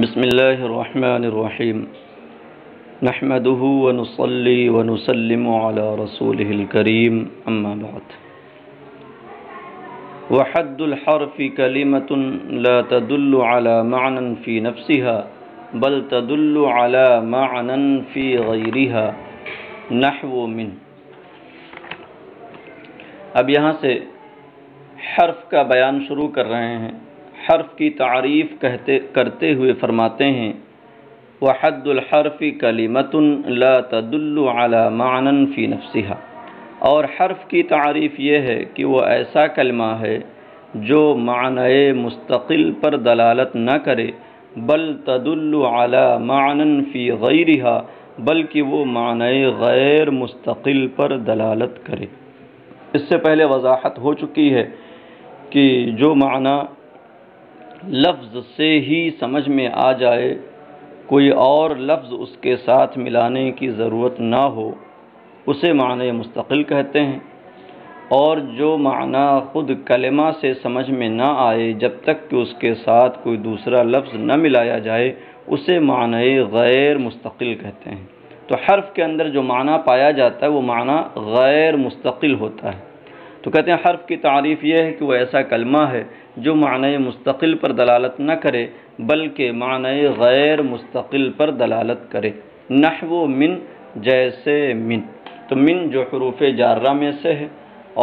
بسم الله الرحمن الرحيم نحمده ونصلي ونسلم على رسوله الكريم أما بعد وحد الحرف كلمة لا تدل على معنى في نفسها بل تدل على معنى في غيرها نحو من. اب یہاں سے حرف کا بیان شروع کر رہے ہیں. حرف کی تعریف کرتے ہوئے فرماتے ہیں وحد الحرف کلمۃ لا تدل علی معنی فی نفسها. اور حرف کی تعریف یہ ہے کہ وہ ایسا کلمہ ہے جو معنی مستقل پر دلالت نہ کرے بل تدل علی معنی فی غیرها، بلکہ وہ معنی غیر مستقل پر دلالت کرے. اس سے پہلے وضاحت ہو چکی ہے کہ جو معنی لفظ سے ہی سمجھ میں آ جائے، کوئی اور لفظ اس کے ساتھ ملانے کی ضرورت نہ ہو، اسے معنی مستقل کہتے ہیں. اور جو معنی خود کلمہ سے سمجھ میں نہ آئے جب تک کہ اس کے ساتھ کوئی دوسرا لفظ نہ ملایا جائے، اسے معنی غیر مستقل کہتے ہیں. تو حرف کے اندر جو معنی پایا جاتا ہے وہ معنی غیر مستقل ہوتا ہے. تو کہتے ہیں حرف کی تعریف یہ ہے کہ وہ ایسا کلمہ ہے جو معنی مستقل پر دلالت نہ کرے بلکہ معنی غیر مستقل پر دلالت کرے. نحو من، جیسے من. تو من جو حروف جارہ میں سے ہے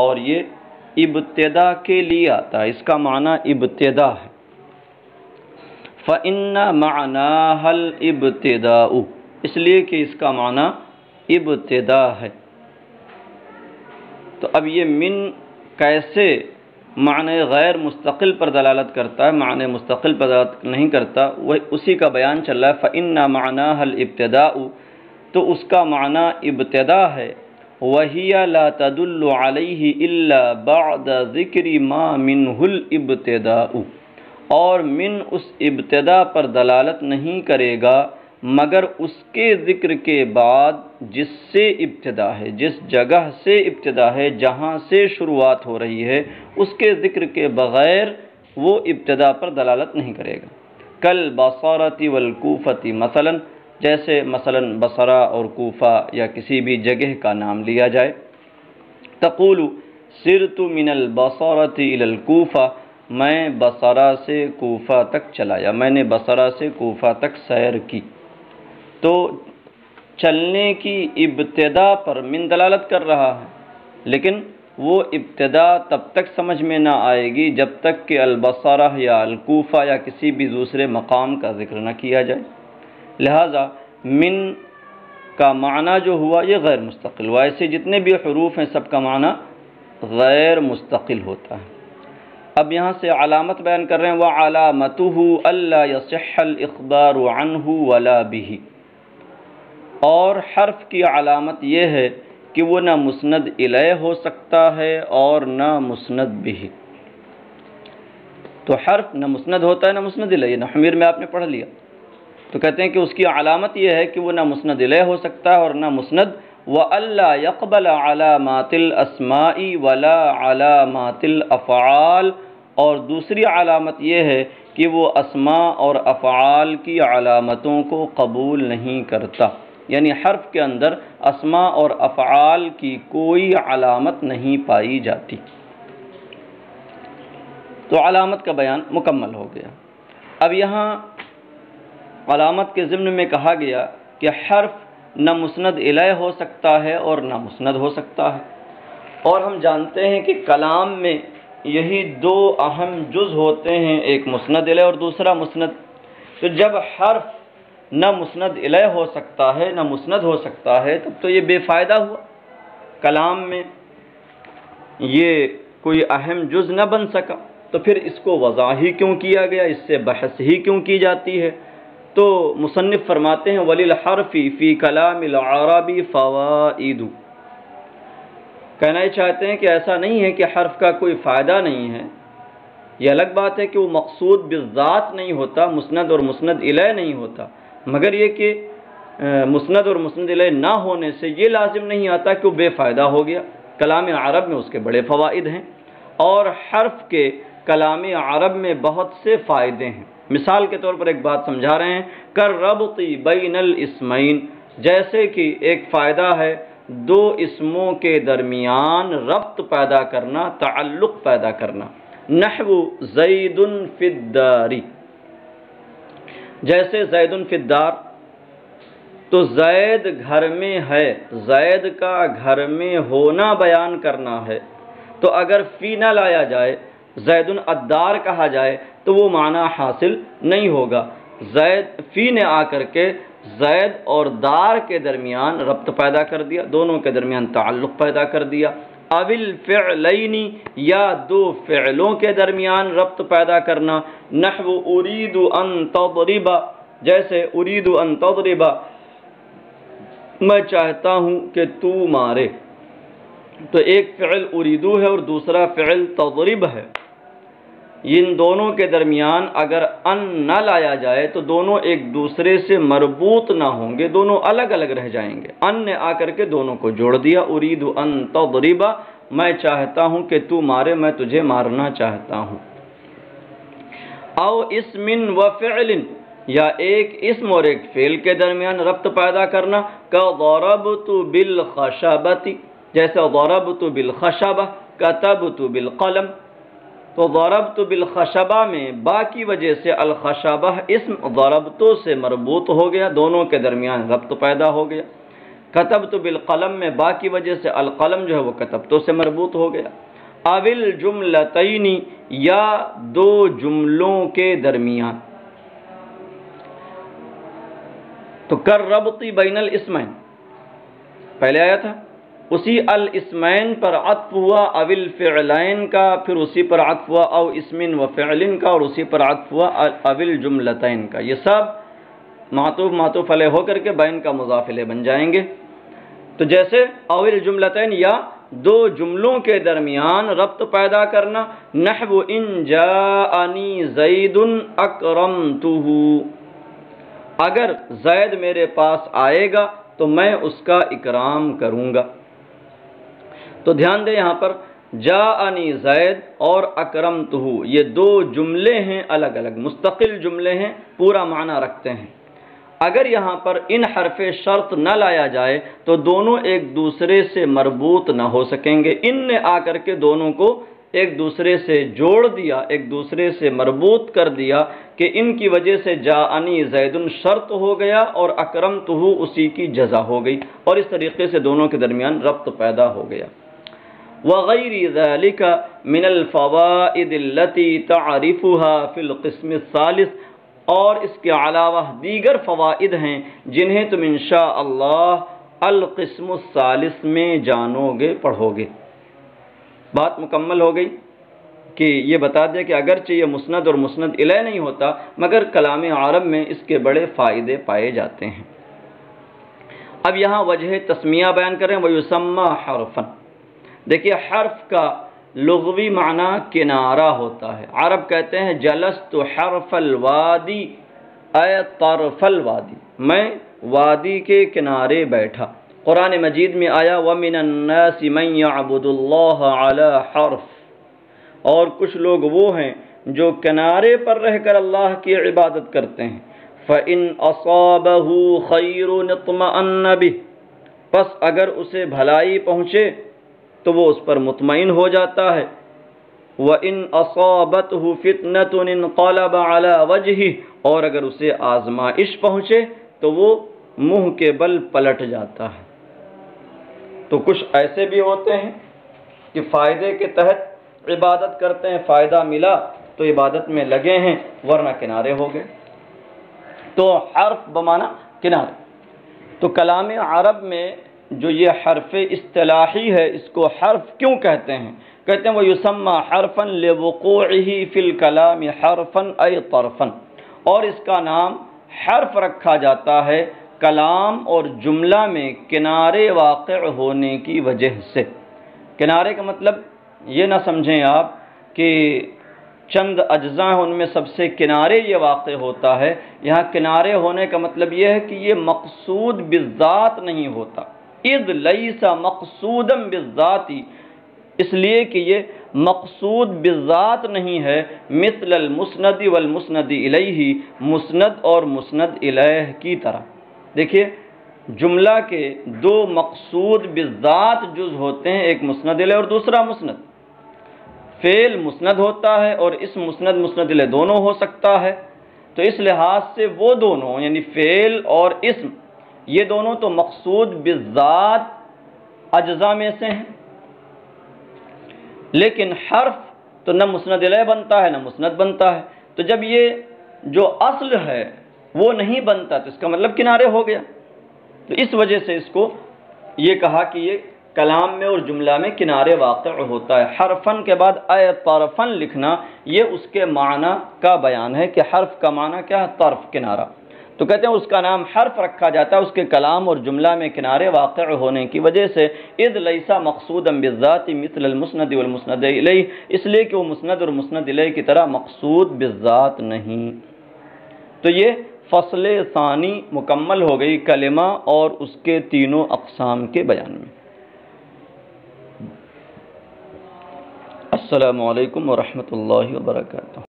اور یہ ابتدا کے لیے آتا ہے، اس کا معنی ابتدا ہے. فإن معناها الابتداء، اس لیے کہ اس کا معنی ابتدا ہے. تو اب یہ من کیسے معنی غیر مستقل پر دلالت کرتا ہے، معنی مستقل پر دلالت نہیں کرتا، وہ اسی کا بیان چل رہا ہے. فإن معناها الابتداء، تو اس کا معنی ابتدا ہے. وهي لا تدل عليه الا بعد ذکر ما منه الابتداء، اور من اس ابتدا پر دلالت نہیں کرے گا مگر اس کے ذکر کے بعد جس سے ابتدا ہے، جس جگہ سے ابتدا ہے، جہاں سے شروعات ہو رہی ہے، اس کے ذکر کے بغیر وہ ابتدا پر دلالت نہیں کرے گا. کل بصارۃ والکوفۃ، جیسے مثلا بصرہ اور کوفہ یا کسی بھی جگہ کا نام لیا جائے. تقول سرت من البصرۃ الی الکوفہ، میں بصرہ سے کوفہ تک چلا، یا میں نے بصرہ سے کوفہ تک سیر کی. تو چلنے کی ابتدا پر من دلالت کر رہا ہے، لیکن وہ ابتدا تب تک سمجھ میں نہ آئے گی جب تک کہ البصرہ یا الکوفہ یا کسی بھی دوسرے مقام کا ذکر نہ کیا جائے. لہذا من کا معنی جو ہوا یہ غیر مستقل ہوا. ایسے جتنے بھی حروف ہیں سب کا معنی غیر مستقل ہوتا ہے. اب یہاں سے علامت بیان کر رہے ہیں وَعَلَامَتُهُ أَلَّا يَصِحَّ الْإِخْبَارُ عَنْهُ وَلَا بِهِ. اور حرف کی علامت یہ ہے کہ وہ نہ مسند الیہ ہو سکتا ہے اور نہ مسند به. تو حرف نہ مسند ہوتا ہے نہ مسند الیہ، نحمیر میں آپ نے پڑھ لیا. تو کہتے ہیں کہ اس کی علامت یہ ہے کہ وہ نہ مسند الیہ ہو سکتا ہے اور نہ مسند. وَأَلَّا يَقْبَلَ عَلَامَاتِ الْأَسْمَاءِ وَلَا عَلَامَاتِ الْأَفْعَالِ. اور دوسری علامت یہ ہے کہ وہ اسماء اور افعال کی علامتوں کو قبول نہیں کرتا. یعنی حرف کے اندر اسماء اور افعال کی کوئی علامت نہیں پائی جاتی. تو علامت کا بیان مکمل ہو گیا. اب یہاں علامت کے ضمن میں کہا گیا کہ حرف نہ مسند الیہ ہو سکتا ہے اور نہ مسند ہو سکتا ہے. اور ہم جانتے ہیں کہ کلام میں یہی دو اہم جز ہوتے ہیں، ایک مسند الیہ اور دوسرا مسند. تو جب حرف نہ مسند الیہ ہو سکتا ہے نہ مسند ہو سکتا ہے تب تو یہ بے فائدہ ہوا. کلام میں یہ کوئی اہم جز نہ بن سکا، تو پھر اس کو وضع ہی کیوں کیا گیا، اس سے بحث ہی کیوں کی جاتی ہے. تو مصنف فرماتے ہیں وَلِلْحَرْفِ فِي كَلَامِ الْعَرَبِ فَوَائِدُ. کہنا یہ چاہتے ہیں کہ ایسا نہیں ہے کہ حرف کا کوئی فائدہ نہیں ہے. یہ الگ بات ہے کہ وہ مقصود بالذات نہیں ہوتا، مسند اور مسند الیہ نہیں ہوتا، مگر یہ کہ مسند اور مسند الیہ نہ ہونے سے یہ لازم نہیں آتا کہ وہ بے فائدہ ہو گیا. کلام عرب میں اس کے بڑے فوائد ہیں. اور حرف کے کلام عرب میں بہت سے فائدے ہیں۔ مثال کے طور پر ایک بات سمجھا رہے ہیں، کالربط بین الاسمین، جیسے کہ ایک فائدہ ہے دو اسموں کے درمیان ربط پیدا کرنا، تعلق پیدا کرنا۔ نحو زید فی الدار، جیسے زید فی الدار، تو زید گھر میں ہے، زید کا گھر میں ہونا بیان کرنا ہے، تو اگر فی نہ لایا جائے، زید الدار کہا جائے تو وہ معنی حاصل نہیں ہوگا۔ زید فی نے آ کر کے زید اور دار کے درمیان ربط پیدا کر دیا، دونوں کے درمیان تعلق پیدا کر دیا۔ اوِل فعلین، یا دو فعلوں کے درمیان ربط پیدا کرنا۔ نحو ارید ان تضرب، جیسے ارید ان تضرب، میں چاہتا ہوں کہ تو مارے، تو ایک فعل اریدو ہے اور دوسرا فعل تضرب ہے، ان دونوں کے درمیان اگر ان نہ لایا جائے تو دونوں ایک دوسرے سے مربوط نہ ہوں گے، دونوں الگ الگ رہ جائیں گے۔ ان نے آ کر کے دونوں کو جوڑ دیا، ارید ان تضرب، میں چاہتا ہوں کہ تو مارے، میں تجھے مارنا چاہتا ہوں۔ او اسم و فعل، یا ایک اسم اور ایک فعل کے درمیان ربط پیدا کرنا، کا ضربت بالخشبۃ، جیسے ضربت بالخشبہ، کتبت بالقلم، تو ضربت بالخشبہ میں با کی وجہ سے الخشبہ اسم ضربتو سے مربوط ہو گیا، دونوں کے درمیان ربط پیدا ہو گیا۔ کتبت بالقلم میں با کی وجہ سے القلم جو ہے وہ کتبتو سے مربوط ہو گیا۔ اوِل جملتین، یا دو جملوں کے درمیان، تو کر ربط بین الاسمین، پہلے آیا تھا، اسی الاسمین پر عطف ہوا، اوِل فعلین کا، پھر اسی پر عطف ہوا او اسم و فعل کا، اور اسی پر عطف ہوا اوِل جملتین کا، یہ سب معطوف معطوف علیہ ہو کر کے بین کا مضاف الیہ بن جائیں گے۔ تو جیسے اوِل جملتین، یا دو جملوں کے درمیان ربط پیدا کرنا۔ نحو ان جاءنی زید اکرمتہ، اگر زید میرے پاس آئے گا تو میں اس کا اکرام کروں گا۔ تو دھیان دیں یہاں پر جاءنی زید اور اکرمتہ، یہ دو جملے ہیں، الگ الگ مستقل جملے ہیں، پورا معنی رکھتے ہیں۔ اگر یہاں پر ان حرف شرط نہ لایا جائے تو دونوں ایک دوسرے سے مربوط نہ ہو سکیں گے۔ ان نے آ کر کے دونوں کو ایک دوسرے سے جوڑ دیا، ایک دوسرے سے مربوط کر دیا کہ ان کی وجہ سے جاءنی زید شرط ہو گیا اور اکرمتہ اسی کی جزا ہو گئی، اور اس طریقے سے دونوں کے درمیان ربط پیدا ہو گیا۔ وغیر ذلك من الفوائد التي تعرفها في القسم الثالث، اور اس کے علاوہ دیگر فوائد ہیں جنہیں تم انشاءاللہ القسم الثالث میں جانو گے، پڑھو گے۔ بات مکمل ہو گئی کہ یہ بتا دیا کہ اگرچہ یہ مسند اور مسند الیہ نہیں ہوتا مگر کلام عرب میں اس کے بڑے فائدے پائے جاتے ہیں۔ اب یہاں وجہ تسمیہ بیان کریں، وَيُسَمَّى حَرْفًا، دیکھیے حرف کا لغوی معنی کنارہ ہوتا ہے۔ عرب کہتے ہیں جلست حرف الوادی اے طرف الوادی، میں وادی کے کنارے بیٹھا۔ قرآن مجید میں آیا وَمِنَ النَّاسِ مَن يَعْبُدُ اللَّهَ عَلَى حَرْفٍ، اور کچھ لوگ وہ ہیں جو کنارے پر رہ کر اللہ کی عبادت کرتے ہیں۔ فَإِنْ أَصَابَهُ خَيْرٌ اطْمَأَنَّ بِهِ، پس اگر اسے بھلائی پہنچے تو وہ اس پر مطمئن ہو جاتا ہے۔ وَإِنْ أَصَابَتْهُ فِتْنَةٌ انقلب عَلَى وَجْهِهِ، اور اگر اسے آزمائش پہنچے تو وہ منہ کے بل پلٹ جاتا ہے۔ تو کچھ ایسے بھی ہوتے ہیں کہ فائدے کے تحت عبادت کرتے ہیں، فائدہ ملا تو عبادت میں لگے ہیں ورنہ کنارے ہو گئے۔ تو حرف بمانا کنارے۔ تو کلام عرب میں جو یہ حرف اصطلاحی ہے اس کو حرف کیوں کہتے ہیں؟ کہتے ہیں وَيُسَمَّى حَرْفًا لِوُقُوعِهِ فِي الْكَلَامِ حَرْفًا أَيْ طَرْفًا، اور اس کا نام حرف رکھا جاتا ہے کلام اور جملہ میں کنارے واقع ہونے کی وجہ سے۔ کنارے کا مطلب یہ نہ سمجھیں آپ کہ چند اجزاء ہیں ان میں سب سے کنارے یہ واقع ہوتا ہے، یہاں کنارے ہونے کا مطلب یہ ہے کہ یہ مقصود بالذات نہیں ہوتا۔ اذ لیس مقصودا بالذات، اس لیے کہ یہ مقصود بالذات نہیں ہے، مثل المسند والمسند الیہ، مسند اور مسند الیہ کی طرح۔ دیکھیے جملہ کے دو مقصود بالذات جز ہوتے ہیں، ایک مسند الیہ اور دوسرا مسند۔ فعل مسند ہوتا ہے اور اسم مسند مسند الیہ دونوں ہو سکتا ہے، تو اس لحاظ سے وہ دونوں یعنی فعل اور اسم یہ دونوں تو مقصود بالذات اجزاء میں سے ہیں، لیکن حرف تو نہ مسند الیہ بنتا ہے نہ مسند بنتا ہے، تو جب یہ جو اصل ہے وہ نہیں بنتا تو اس کا مطلب کنارے ہو گیا، تو اس وجہ سے اس کو یہ کہا کہ یہ کلام میں اور جملہ میں کنارے واقع ہوتا ہے۔ حرفن کے بعد اے طرفن لکھنا یہ اس کے معنی کا بیان ہے کہ حرف کا معنی کیا ہے؟ طرف، کنارہ، تو کہتے ہیں اس کا نام حرف رکھا جاتا ہے اس کے کلام اور جملہ میں کنارے واقع ہونے کی وجہ سے، اذ لیسا مقصودا بالذات مثل المسند والمسند الیہ، اس لیے کہ وہ مسند اور مسند الیہ کی طرح مقصود بالذات نہیں۔ تو یہ فصل ثانی مکمل ہو گئی کلمہ اور اس کے تینوں اقسام کے بیان میں۔ السلام علیکم ورحمۃ اللہ وبرکاتہ۔